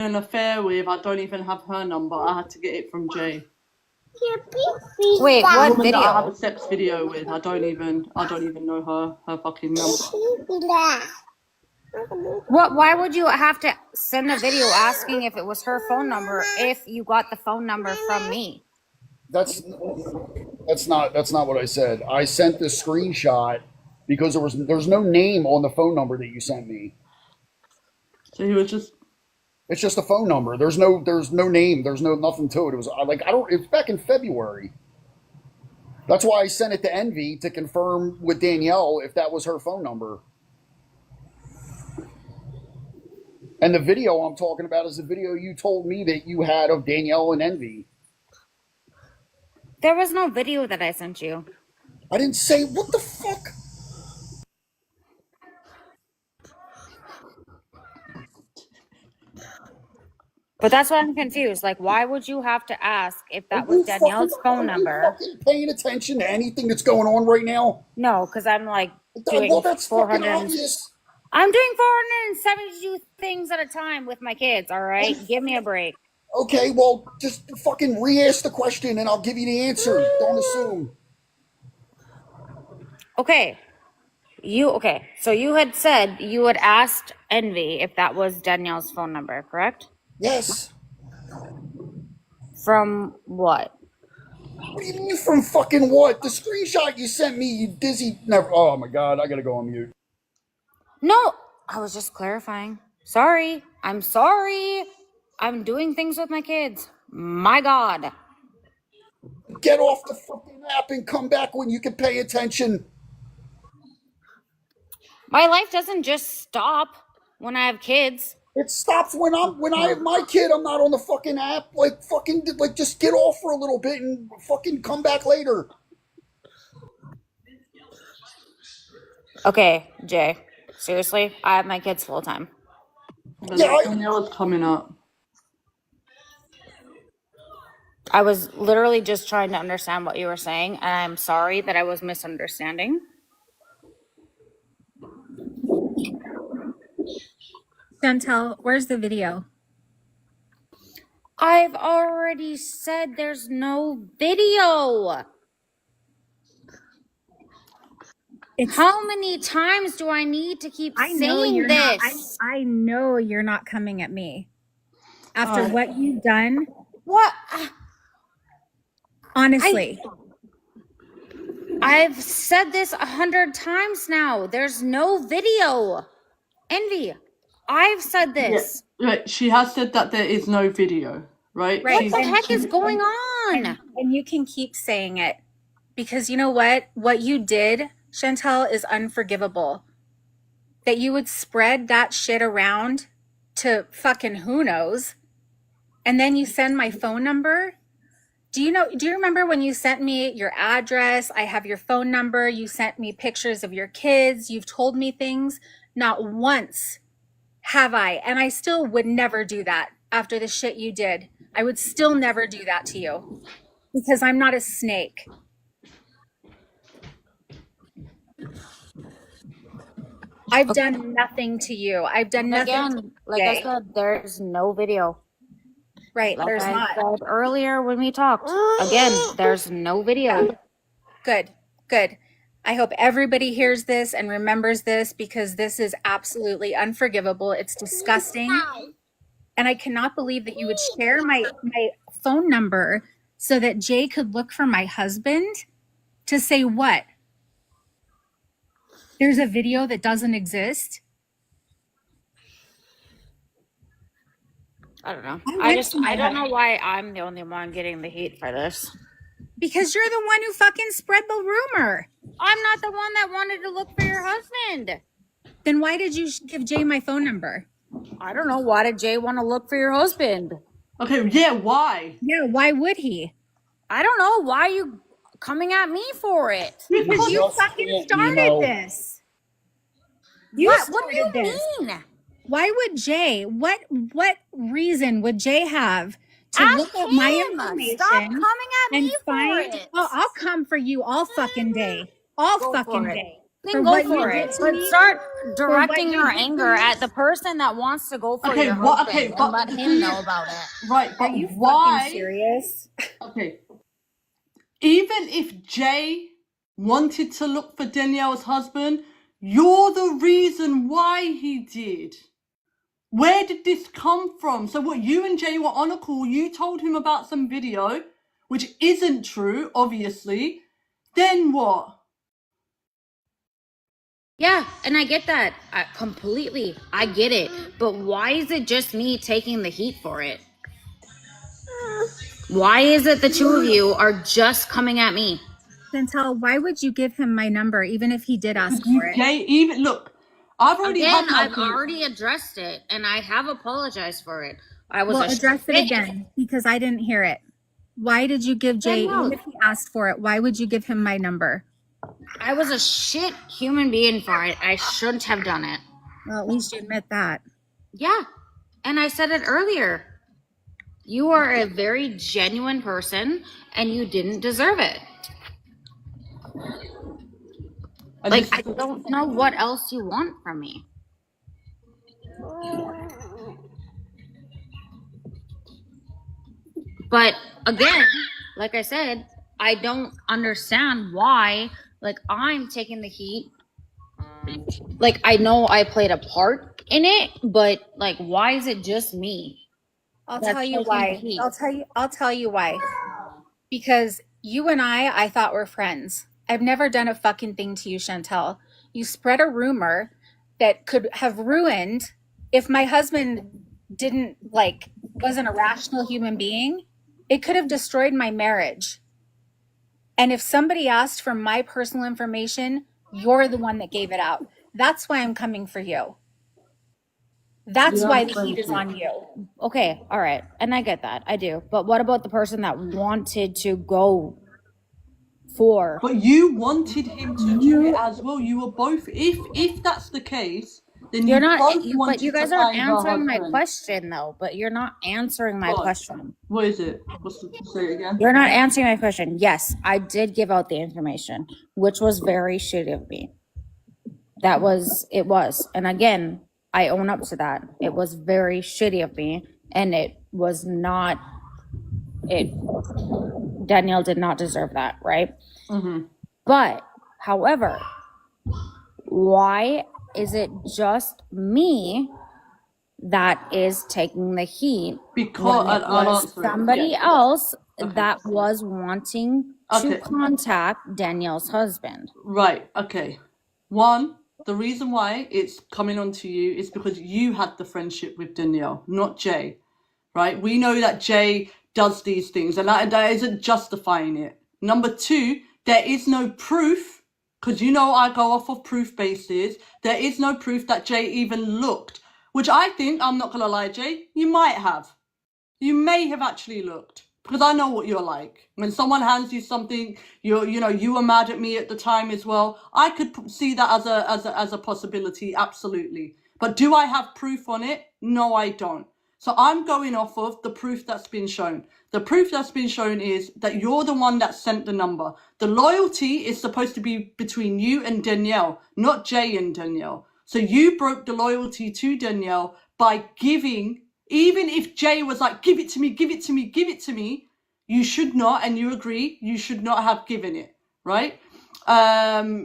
an affair with, I don't even have her number. I had to get it from Jay. Wait, The what woman that I have a video? sex video with, I don't even know her fucking number. What? Why would you have to send a video asking if it was her phone number if you got the phone number from me? That's that's not what I said. I sent the screenshot because there's no name on the phone number that you sent me. So he was just It's just a phone number. There's no name. There's no nothing to it. It was like I don't. It's back in February. That's why I sent it to Envy to confirm with Danielle if that was her phone number. And the video I'm talking about is the video you told me that you had of Danielle and Envy. There was no video that I sent you. I didn't say what the fuck. But that's why I'm confused. Like, why would you have to ask if that was Danielle's phone number? Are you fucking paying attention to anything that's going on right now? No, because I'm like Well, doing that's 400. fucking obvious. I'm doing 472 things at a time with my kids. All right, give me a break. Okay, well, just fucking re-ask the question and I'll give you the answer. Don't assume. Okay. So you had said you had asked Envy if that was Danielle's phone number, correct? Yes. From what? What do you mean from fucking what? The screenshot you sent me, you dizzy. Never. Oh my god, I gotta go on mute. No, I was just clarifying. Sorry. I'm sorry. I'm doing things with my kids. My God. Get off the fucking app and come back when you can pay attention. My life doesn't just stop when I have kids. It stops when I have my kid. I'm not on the fucking app. Like just get off for a little bit and fucking come back later. Okay, Jay. Seriously, I have my kids full time. Danielle's coming up. I was literally just trying to understand what you were saying, and I'm sorry that I was misunderstanding. Chantel, where's the video? I've already said there's no video. How many times do I need to keep saying this? I know you're not coming at me. After what you've done. What? Honestly. I've said this 100 times now. There's no video. Envy, I've said this. Yeah, right. She has said that there is no video, right? What the heck is going on? And you can keep saying it. Because you know what? What you did, Chantel, is unforgivable. That you would spread that shit around to fucking who knows. And then you send my phone number. Do you remember when you sent me your address? I have your phone number. You sent me pictures of your kids. You've told me things. Not once have I. And I still would never do that after the shit you did. I would still never do that to you because I'm not a snake. I've done nothing to you. I've done nothing. Again, like I said, there's no video. Right, like there's not. I said earlier when we talked. Again, there's no video. Good. I hope everybody hears this and remembers this because this is absolutely unforgivable. It's disgusting. And I cannot believe that you would share my phone number so that Jay could look for my husband to say what? There's a video that doesn't exist. I don't know. I don't know why I'm the only one getting the heat for this. Because you're the one who fucking spread the rumor. I'm not the one that wanted to look for your husband. Then why did you give Jay my phone number? I don't know. Why did Jay want to look for your husband? Okay, yeah, why? Yeah, why would he? I don't know. Why are you coming at me for it? Because you fucking started this. What do you mean? Why would Jay? What reason would Jay have to look at my information? Stop coming at me for it. Oh, I'll come for you all fucking day. All fucking day. Then what go you for did it. to But me, start for what directing you your did to anger me. at the person that wants to go for Okay, your what? husband Okay, and but let do him know you, about it. right? Are But you fucking why? serious? Okay, even if Jay wanted to look for Danielle's husband, you're the reason why he did. Where did this come from? So what, you and Jay were on a call, you told him about some video, which isn't true, obviously. Then what? Yeah, and I get that completely. I get it. But why is it just me taking the heat for it? Why is it the two of you are just coming at me? Chantel, why would you give him my number even if he did ask for You it? gay, even, look, I've already Again, had my I've thing. already addressed it and I have apologized for it. I was Well, a address it shit. again because I didn't hear it. Why did you give Jay, even Danielle, if he asked for it, why would you give him my number? I was a shit human being for it. I shouldn't have done it. Well, at least you admit that. Yeah. And I said it earlier. You are a very genuine person and you didn't deserve it. Like, I don't know what else you want from me. But again, like I said, I don't understand why, like, I'm taking the heat. Like, I know I played a part in it, but like, why is it just me? I'll That's tell you taking the why. heat? I'll tell you why. Because you and I thought were friends. I've never done a fucking thing to you, Chantel. You spread a rumor that could have ruined, if my husband didn't, like, wasn't a rational human being, it could have destroyed my marriage. And if somebody asked for my personal information, you're the one that gave it out. That's why I'm coming for you. That's why the heat is on you. Okay, all right. And I get that. I do. But what about the person that wanted to go for? But you wanted him to do it as well. You were both. If that's the case, then You're you not, both but you wanted to guys aren't find her answering my husband. question though. But you're not answering my What? question. What is it? Say it again. You're not answering my question. Yes, I did give out the information, which was very shitty of me. It was. And again, I own up to that. It was very shitty of me. And it was not, Danielle did not deserve that, right? Mm-hmm. But, however, why is it just me that is taking the heat Because when it I'll was answer it. somebody Yeah. else Okay. that was wanting to Okay. contact Danielle's husband? Right. Okay. One, the reason why it's coming on to you is because you had the friendship with Danielle, not Jay. Right? We know that Jay does these things, and that isn't justifying it. Number two, there is no proof, because you know I go off of proof basis. There is no proof that Jay even looked, which I think, I'm not gonna lie, Jay, you might have. You may have actually looked, because I know what you're like. When someone hands you something, you were mad at me at the time as well. I could see that as a possibility, absolutely. But do I have proof on it? No, I don't. So I'm going off of the proof that's been shown. The proof that's been shown is that you're the one that sent the number. The loyalty is supposed to be between you and Danielle, not Jay and Danielle. So you broke the loyalty to Danielle by giving, even if Jay was like, give it to me, give it to me, give it to me, you should not, and you agree, you should not have given it, right?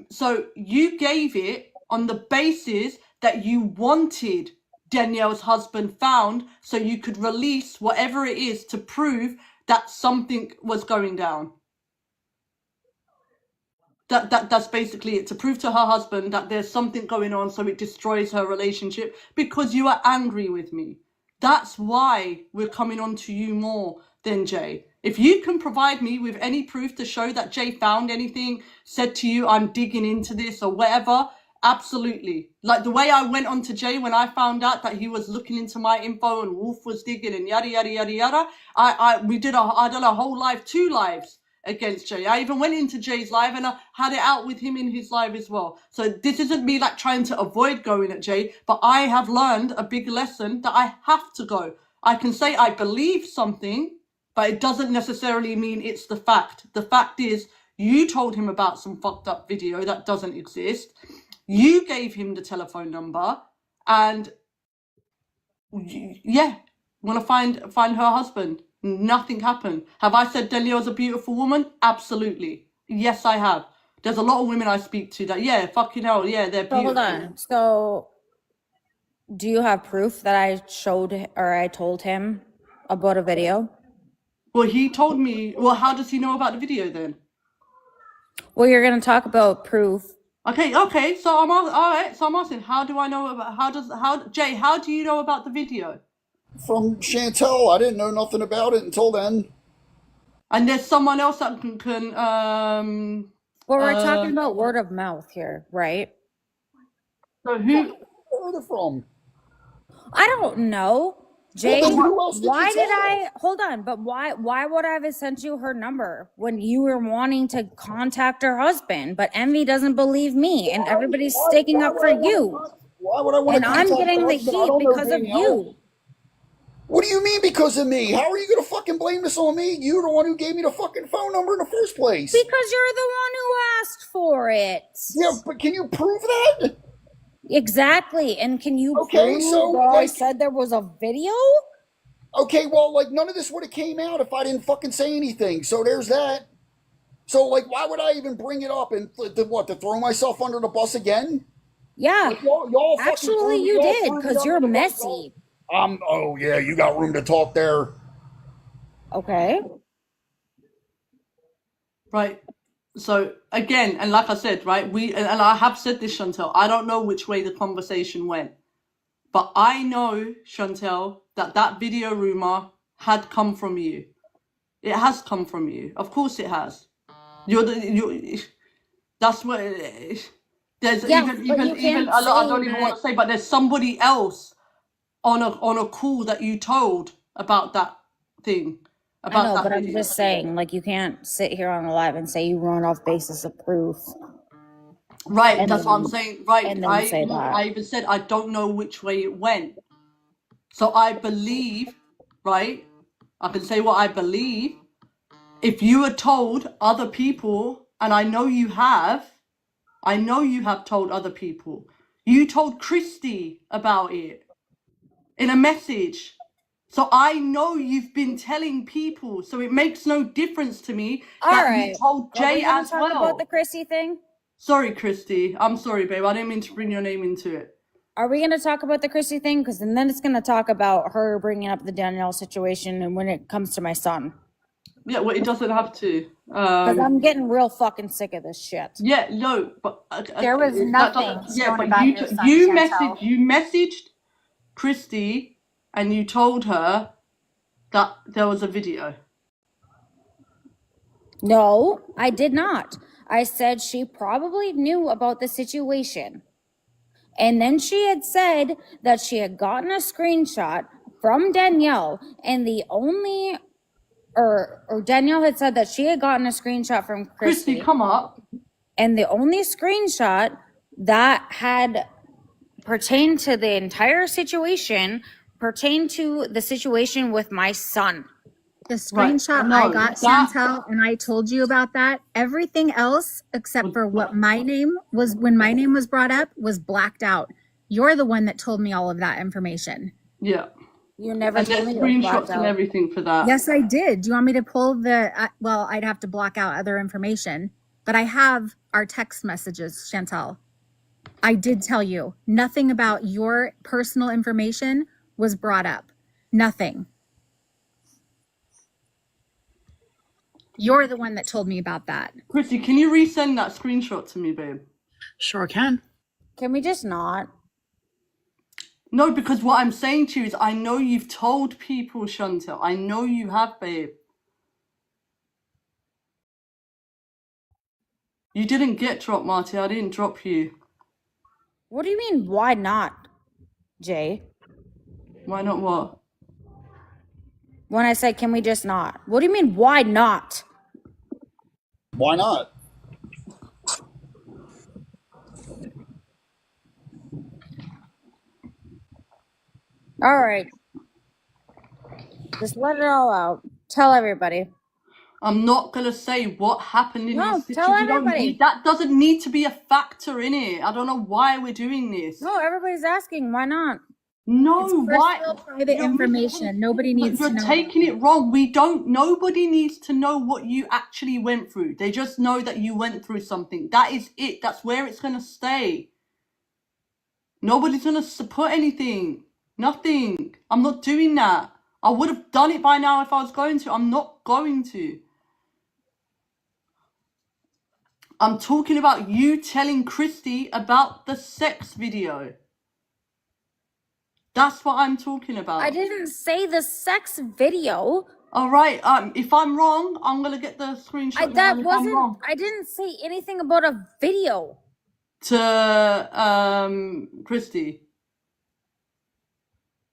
So you gave it on the basis that you wanted Danielle's husband found so you could release whatever it is to prove that something was going down. That's basically it, to prove to her husband that there's something going on so it destroys her relationship because you are angry with me. That's why we're coming on to you more than Jay. If you can provide me with any proof to show that Jay found anything, said to you, I'm digging into this or whatever, absolutely. Like the way I went on to Jay when I found out that he was looking into my info and Wolf was digging and yada, yada, yada, yada. I done a whole live, 2 lives against Jay. I even went into Jay's live and I had it out with him in his live as well. So this isn't me like trying to avoid going at Jay, but I have learned a big lesson that I have to go. I can say I believe something, but it doesn't necessarily mean it's the fact. The fact is You told him about some fucked up video that doesn't exist. You gave him the telephone number, and yeah, want to find her husband. Nothing happened. Have I said Danielle's a beautiful woman? Absolutely. Yes, I have. There's a lot of women I speak to that, yeah, fucking hell, yeah, they're So beautiful. hold on. So do you have proof that I showed or I told him about a video? Well, he told me. Well, how does he know about the video then? Well, you're going to talk about proof. Okay. So all right. So I'm asking, how do I know about? Jay? How do you know about the video? From Chantel, I didn't know nothing about it until then. And there's someone else that can Well, we're talking about word of mouth here, right? So who? Where are they from? I don't know. Jay, Well, then who else did you why did tell? I hold on? But why would I have sent you her number when you were wanting to contact her husband? But Envy doesn't believe me, and everybody's sticking up for you. Why would I want And to I'm contact getting her the husband? I heat don't know because of Danielle. you. What do you mean because of me? How are you going to fucking blame this on me? You're the one who gave me the fucking phone number in the first place. Because you're the one who asked for it. Yeah, but can you prove that? Exactly. And can you Okay, prove so, that I like- said there was a video? Okay, well, like, none of this would have came out if I didn't fucking say anything. So there's that. So, like, why would I even bring it up and to throw myself under the bus again? Yeah. Like, y'all fucking Actually, threw- you y'all did, threw me because under you're the bus. messy. Oh yeah, you got room to talk there. Okay. Right. So again, and like I said, right, and I have said this, Chantel. I don't know which way the conversation went, but I know, Chantel, that video rumor had come from you. It has come from you. Of course, it has. That's what. There's Yeah, even but you even can't a lot. I say don't even want that- to say, but there's somebody else on a call that you told about that thing. I know, That but I'm video. just saying, like, you can't sit here on the live and say you run off basis of proof. Right, And that's then- what I'm saying. Right, and then say that. I even said I don't know which way it went. So I believe, right? I can say what I believe. If you were told other people, and I know you have told other people. You told Christy about it in a message. So I know you've been telling people. So it makes no difference to me that right. you told Are we Jay gonna as talk well. about the Chrissy thing? Sorry, Christy. I'm sorry, babe. I didn't mean to bring your name into it. Are we going to talk about the Chrissy thing? Because then it's going to talk about her bringing up the Danielle situation and when it comes to my son. Yeah, well, it doesn't have to. Because I'm getting real fucking sick of this shit. Yeah, no, but There was that nothing doesn't- Yeah, shown but about you your son, you Chantel. messaged Christy and you told her that there was a video. No, I did not. I said she probably knew about the situation. And then she had said that she had gotten a screenshot from Danielle, and the only, or Danielle had said that she had gotten a screenshot from Christy, Christy, come up. and the only screenshot that had pertained to the entire situation pertained to the situation with my son. The screenshot no, I got, that- Chantel, and I told you about that. Everything else, except for what my name was, when my name was brought up, was blacked out. You're the one that told me all of that information. Yeah, You never and told there's me it was blacked screenshots and out. everything for that. Yes, I did. Do you want me to pull the, well, I'd have to block out other information, but I have our text messages, Chantel. I did tell you nothing about your personal information was brought up. Nothing. You're the one that told me about that. Christy, can you resend that screenshot to me, babe? Sure can. Can we just not? No, because what I'm saying to you is I know you've told people, Chantel. I know you have, babe. You didn't get dropped, Marty. I didn't drop you. What do you mean, why not, Jay? Why not what? When I said, can we just not? What do you mean, why not? Why not? All right. Just let it all out. Tell everybody. I'm not gonna say what happened in No, this tell situation. We don't everybody. need that. Doesn't need to be a factor in it. I don't know why we're doing this. No, everybody's asking. Why not? No, It's why? personal, private You're information. Nobody needs to you're know taking that. it wrong. We don't. Nobody needs to know what you actually went through. They just know that you went through something. That is it. That's where it's gonna stay. Nobody's gonna support anything. Nothing. I'm not doing that. I would have done it by now if I was going to. I'm not going to. I'm talking about you telling Christy about the sex video. That's what I'm talking about. I didn't say the sex video. All right. If I'm wrong, I'm gonna get the screenshot now. That If I'm wasn't. wrong, I didn't say anything about a video. to Christy,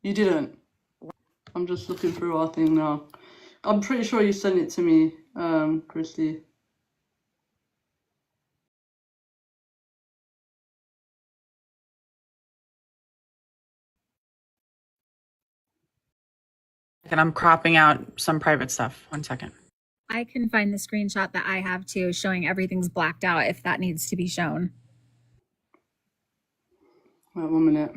you didn't. I'm just looking through our thing now. I'm pretty sure you sent it to me, Christy. And I'm cropping out some private stuff. 1 second. I can find the screenshot that I have too, showing everything's blacked out if that needs to be shown. Wait 1 minute.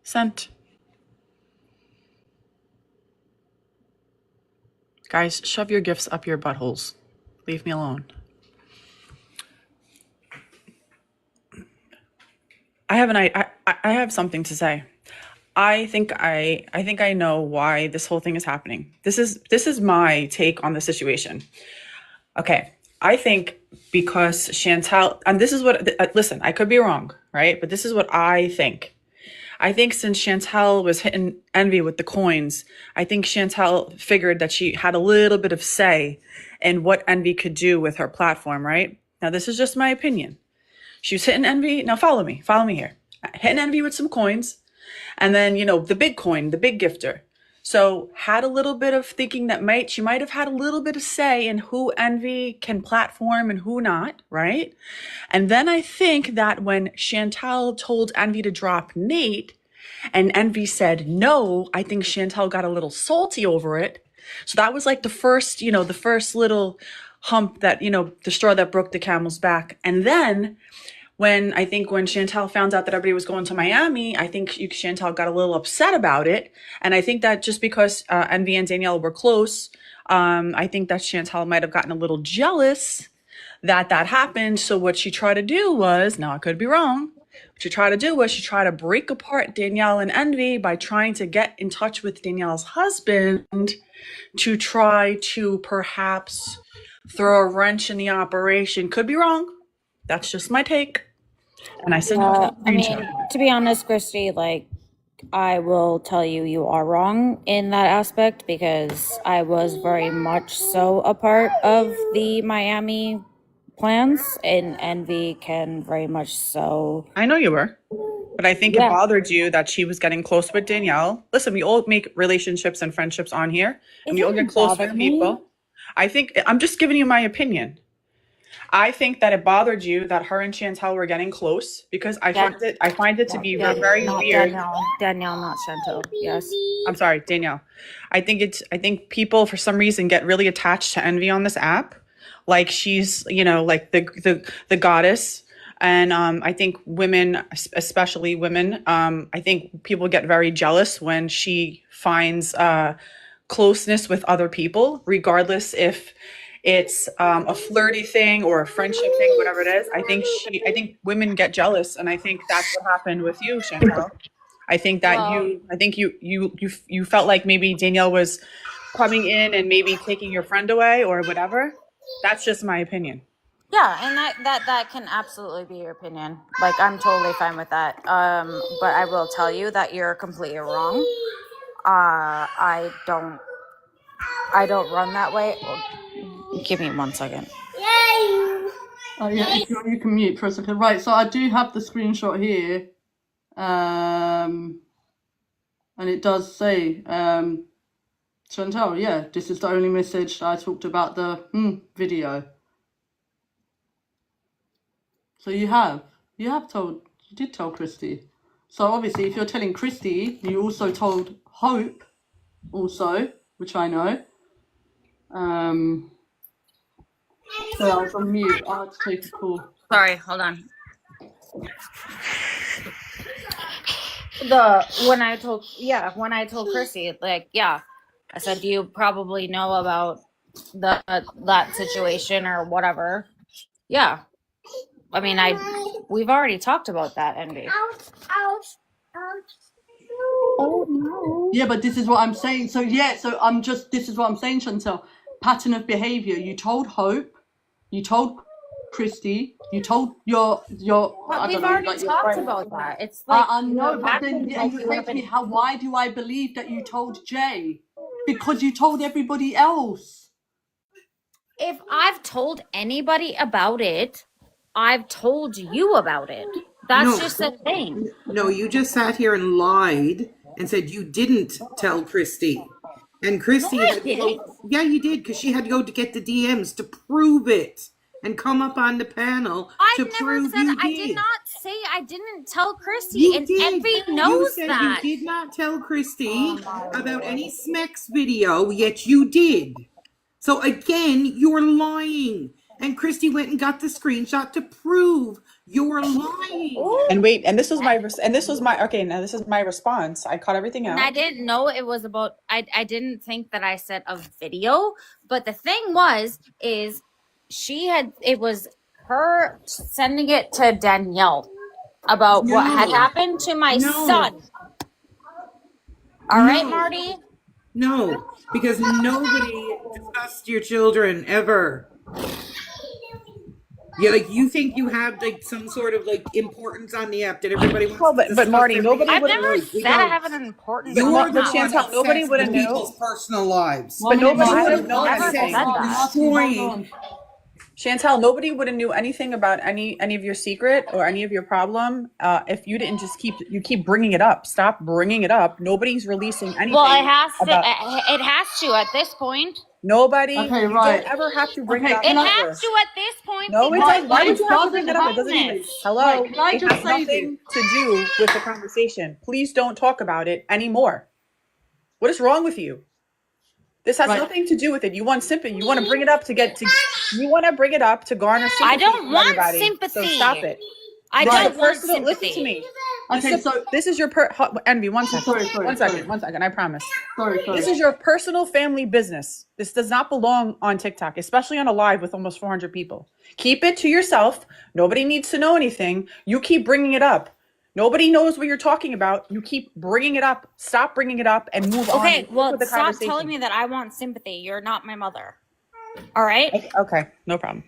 Sent. Guys, shove your gifts up your buttholes. Leave me alone. I have something to say. I think I know why this whole thing is happening. This is my take on the situation. Okay. I think because Chantal, and this is what, listen, I could be wrong, right? But this is what I think. I think since Chantal was hitting Envy with the coins, I think Chantal figured that she had a little bit of say in what Envy could do with her platform, right? Now, this is just my opinion. She was hitting Envy. Now, follow me here. Hitting Envy with some coins. And then, the big coin, the big gifter. So had a little bit of thinking that she might have had a little bit of say in who Envy can platform and who not, right? And then I think that when Chantal told Envy to drop Nate and Envy said no, I think Chantal got a little salty over it. So that was like the first little hump that, the straw that broke the camel's back. And then when Chantal found out that everybody was going to Miami, I think Chantal got a little upset about it. And I think that just because Envy and Danielle were close, I think that Chantal might have gotten a little jealous that happened. So what she tried to do was, now I could be wrong, what she tried to do was she tried to break apart Danielle and Envy by trying to get in touch with Danielle's husband to try to perhaps throw a wrench in the operation. Could be wrong. That's just my take. And I sent I mean, to be honest, Christy, I will tell you, you are wrong in that aspect because I was very much so a part of the Miami plans, and Envy can very much so. I know you were, but I think it bothered you that she was getting close with Danielle. Listen, we all make relationships and friendships on here, and we all get close with people. I think I'm just giving you my opinion. I think that it bothered you that her and Chantal were getting close because I find it to be very weird. Danielle, not Chantal. Yes. I'm sorry, Danielle. I think people for some reason get really attached to Envy on this app, like she's like the goddess. And I think women, especially women, I think people get very jealous when she finds closeness with other people, regardless if it's a flirty thing or a friendship thing, whatever it is. I think women get jealous, and I think that's what happened with you, Chantal. I think that you felt like maybe Danielle was coming in and maybe taking your friend away or whatever. That's just my opinion. Yeah, and that can absolutely be your opinion. I'm totally fine with that. But I will tell you that you're completely wrong. I don't run that way. Give me 1 second. Oh yeah, if you can mute for a second. Right, so I do have the screenshot here. And it does say, Chantal, yeah, this is the only message I talked about the video. So you did tell Christy. So obviously, if you're telling Christy, you also told Hope, also, which I know. So I was on mute. I had to take a call. Sorry, hold on. When I told Chrissy, like, yeah, I said, you probably know about that situation or whatever. Yeah. I mean, we've already talked about that, Envy. Oh no. Yeah, but this is what I'm saying. So this is what I'm saying, Chantel. Pattern of behavior. You told Hope, you told Christy, you told your But I we've don't know, already like your talked friend. about that. It's like, I know, but then acting and like you you say have to me, been. why do I believe that you told Jay? Because you told everybody else. If I've told anybody about it, I've told you about it. That's No, just a thing. no, you just sat here and lied and said you didn't tell Christy. And No, Christy I had to didn't. go, yeah, you did, because she had to go to get the DMs to prove it and come up on the panel I to never prove said, you I did did. not say I didn't tell Christy, You and did. Envy You knows said that. you did not tell Christy Oh my about Lord. any Smex video, yet you did. So again, you're lying. And Christy went and got the screenshot to prove you're lying. Ooh. And wait, and this was my okay, now this is my response. I caught everything And I out. didn't know it was about, I didn't think that I said a video, but the thing is it was her sending it to Danielle about what had No. happened to my No. son. All right, No. Marty? No, because nobody discussed your children ever. Yeah, like you think you have like some sort of like importance on the app that everybody wants Well, to but discuss Marty, their nobody I've would never lives. We said I don't. have an importance. You're but the Chantel, one nobody obsessed would have with knew. people's personal lives. But nobody I would would have known never anything. said that. Destroying. Chantel, nobody would have knew anything about any of your secret or any of your problem if you didn't just keep bringing it up. Stop bringing it up. Nobody's releasing anything. Well, it has to at this point. Nobody. Okay, You right. don't ever have to bring Okay, it up. It can I- ever. has to at this point. No, it because doesn't. Why would you have to doesn't bring it up? It doesn't even. this. Hello. Right, can I It just has say nothing to do with the conversation. Please don't talk about it anymore. What is wrong with you? This has Right. nothing to do with it. You want sympathy. You want to bring it up to you want to bring it up to garner sympathy. I don't from want everybody. sympathy. So stop it. I Right. don't want Personal. sympathy. Listen to me. Okay, so This is your Envy. One second. Sorry, One second. I promise. sorry. This is your personal family business. This does not belong on TikTok, especially on a live with almost 400 people. Keep it to yourself. Nobody needs to know anything. You keep bringing it up. Nobody knows what you're talking about. You keep bringing it up. Stop bringing it up and move on. Okay, well, with the stop conversation. telling me that I want sympathy. You're not my mother. All right? Okay, no problem.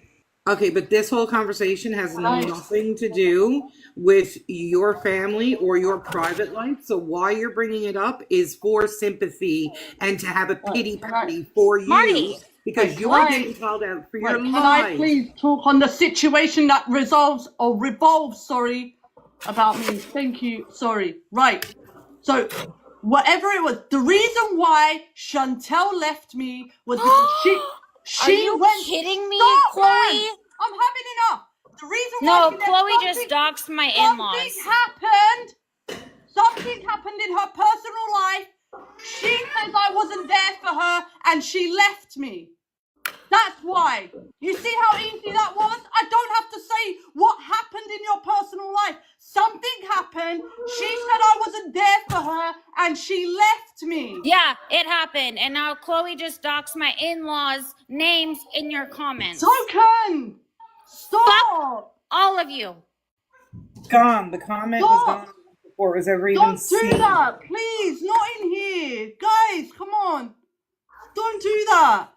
Okay, but this whole conversation has nothing to do with your family or your private life. So why you're bringing it up is for sympathy and to have a pity party for you. Marty, because you're getting called out for your Can I lies. please talk on the situation that revolves about me? Thank you. Sorry. Right. So, whatever it was, the reason why Chantel left me was because she Are you went. kidding me, Stop, Chloe? man. I'm having enough. The reason No, why she left, Chloe just something- doxed my in-laws. Something happened in her personal life. She says I wasn't there for her and she left me. That's why. You see how easy that was? I don't have to say what happened in your personal life. Something happened. She said I wasn't there for her and she left me. Yeah, it happened. And now Chloe just doxed my in-laws' names in your comments. Token! Stop! All of you. Gone. The comment was gone before it was ever even Don't seen. do that, please. Not in here. Guys, come on. Don't do that.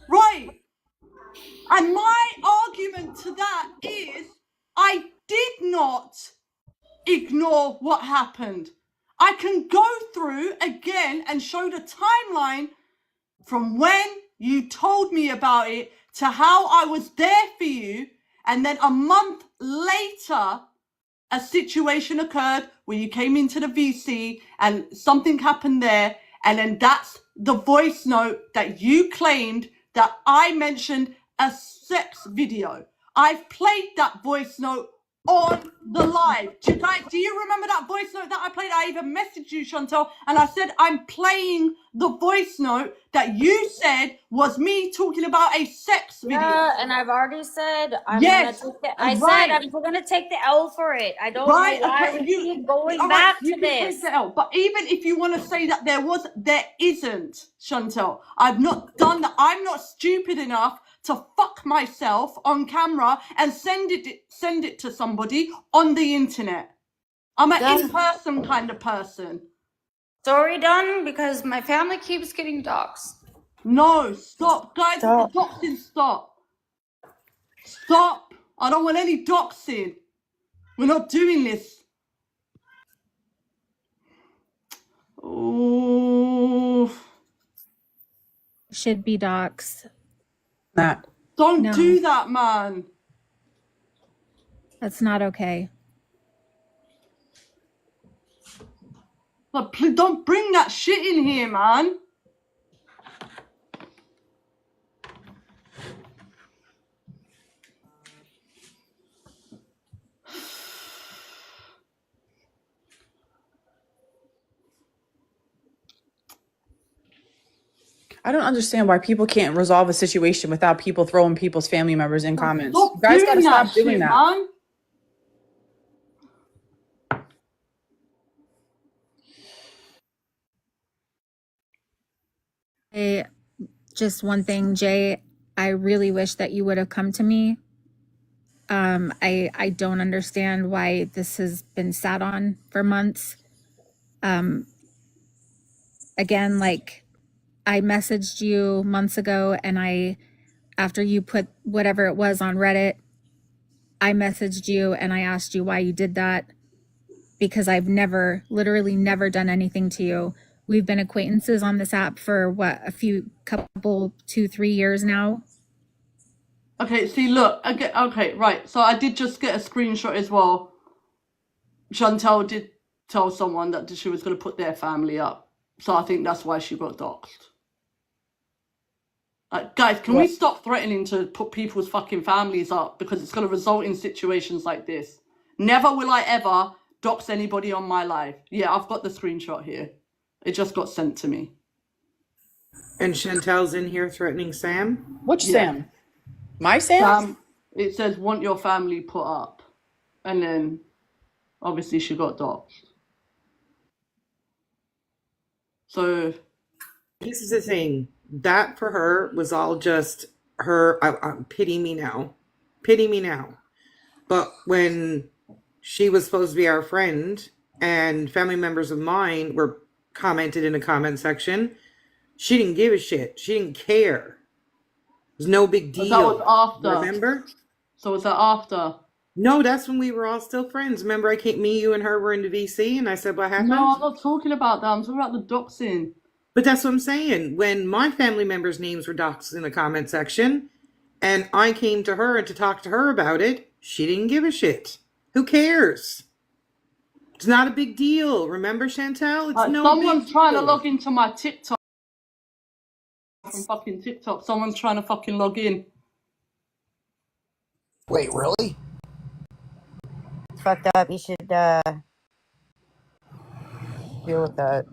Right. And my argument to that is I did not ignore what happened. I can go through again and show the timeline from when you told me about it to how I was there for you, and then a month later a situation occurred where you came into the VC and something happened there, and then that's the voice note that you claimed that I mentioned a sex video. I've played that voice note on the live. Do you remember that voice note that I played? I even messaged you, Chantal, and I said I'm playing the voice note that you said was me talking about a sex video. Yeah, and I've already said Yes, I said right. I'm gonna take the L for it. I don't Right, know why okay, we you keep going all right, back you to can this. take the L. But even if you want to say that there isn't, Chantal. I've not done that. I'm not stupid enough to fuck myself on camera and send it to somebody on the internet. I'm an Done. in-person kind of person. Story done because my family keeps getting doxxed. No, stop, guys. Stop. The doxing, stop. Stop. I don't want any doxing. We're not doing this. Ooh. Should be doxxed. That. Don't No. do that, man. That's not okay. But please don't bring that shit in here, man. I don't understand why people can't resolve a situation without people throwing people's family members in comments. Stop You guys doing gotta stop that doing shit, that. man. Just one thing, Jay, I really wish that you would have come to me. I don't understand why this has been sat on for months. Again, like I messaged you months ago, and after you put whatever it was on Reddit, I messaged you and I asked you why you did that, because I've literally never done anything to you. We've been acquaintances on this app for what, couple, 2-3 years now. Okay, see, look. Okay, right. So I did just get a screenshot as well. Chantal did tell someone that she was going to put their family up. So I think that's why she got doxxed. Guys, can we stop threatening to put people's fucking families up, because it's going to result in situations like this. Never will I ever dox anybody on my live. Yeah, I've got the screenshot here. It just got sent to me. And Chantel's in here threatening Sam? Which Yeah. Sam? My Sam? It says, want your family put up. And then, obviously, she got doxxed. So, This is the thing. That for her was all just her, pity me now. Pity me now. But when she was supposed to be our friend and family members of mine were commented in the comment section, she didn't give a shit. She didn't care. It was no big deal. that was after. Remember? So was that after? No, that's when we were all still friends. Remember, me, you, and her were in the VC, and I said, what happened? No, I'm not talking about that. I'm talking about the doxing. But that's what I'm saying. When my family members' names were doxed in the comment section, and I came to her to talk to her about it, she didn't give a shit. Who cares? It's not a big deal. Remember, Chantal? It's no Someone's big trying to deal. log into my TikTok. From fucking TikTok. Someone's trying to fucking log in. Wait, really? It's fucked up. You should deal with that.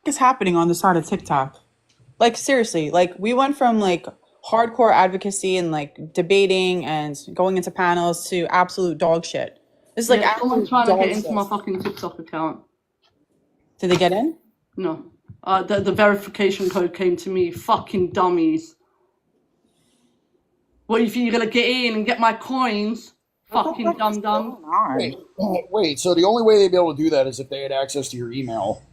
Is happening on the side of TikTok? Like, seriously, like, we went from like hardcore advocacy and like debating and going into panels to absolute dog shit. This is like someone's absolute trying to dog get into shit. my fucking TikTok account. Did they get in? No. The verification code came to me. Fucking dummies. What, you think you're gonna get in and get my coins? Fucking dum-dum. Wait. So the only way they'd be able to do that is if they had access to your email.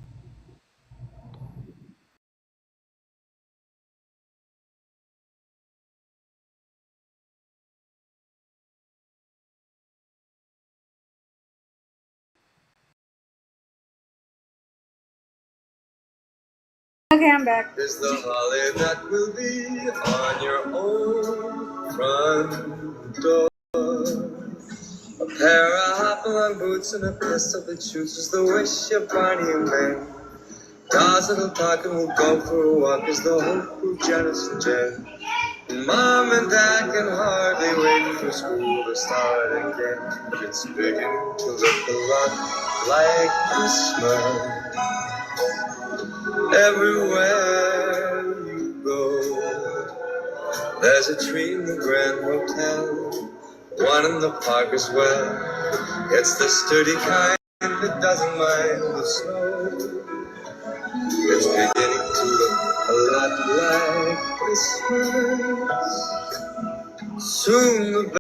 Okay, I'm back. Is the holly that will be on your own front door. A pair of hop-along boots and a pistol that shoots is the wish of Barney and Ben. Dolls in the park and we'll go for a walk is the hope of Janice and Jen. Mom and Dad can hardly wait for school to start again. It's beginning to look a lot like Christmas everywhere you go. There's a tree in the Grand Hotel, one in the park as well. It's the sturdy kind that doesn't mind the snow. It's beginning to look a lot like Christmas. Soon the